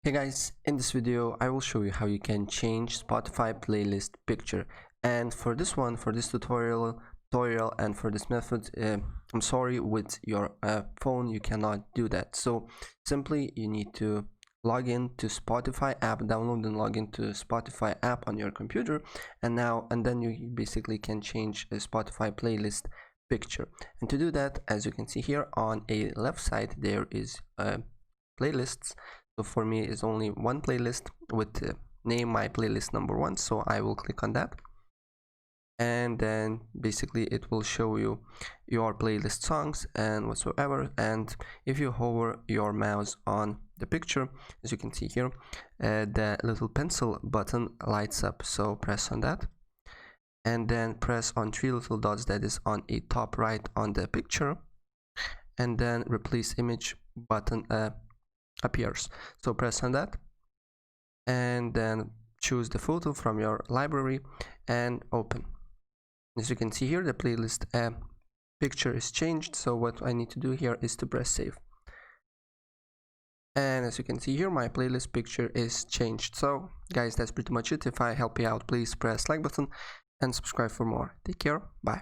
Hey guys, in this video I will show you how you can change Spotify playlist picture. And for this tutorial and for this method, I'm sorry, with your phone you cannot do that. So simply you need to log in to Spotify app, download and log into Spotify app on your computer, and then you basically can change a Spotify playlist picture. And to do that, as you can see here on a left side, there is playlists. So for me is only one playlist with name my playlist number 1, so I will click on that, and then basically it will show you your playlist songs and whatsoever. And if you hover your mouse on the picture, as you can see here, the little pencil button lights up, so press on that and then press on 3 little dots that is on a top right on the picture, and then replace image button appears, so press on that and then choose the photo from your library and open. As you can see here, the playlist picture is changed, so what I need to do here is to press save, and as you can see here, my playlist picture is changed. So guys, that's pretty much it. If I help you out, please press like button and subscribe for more. Take care, bye.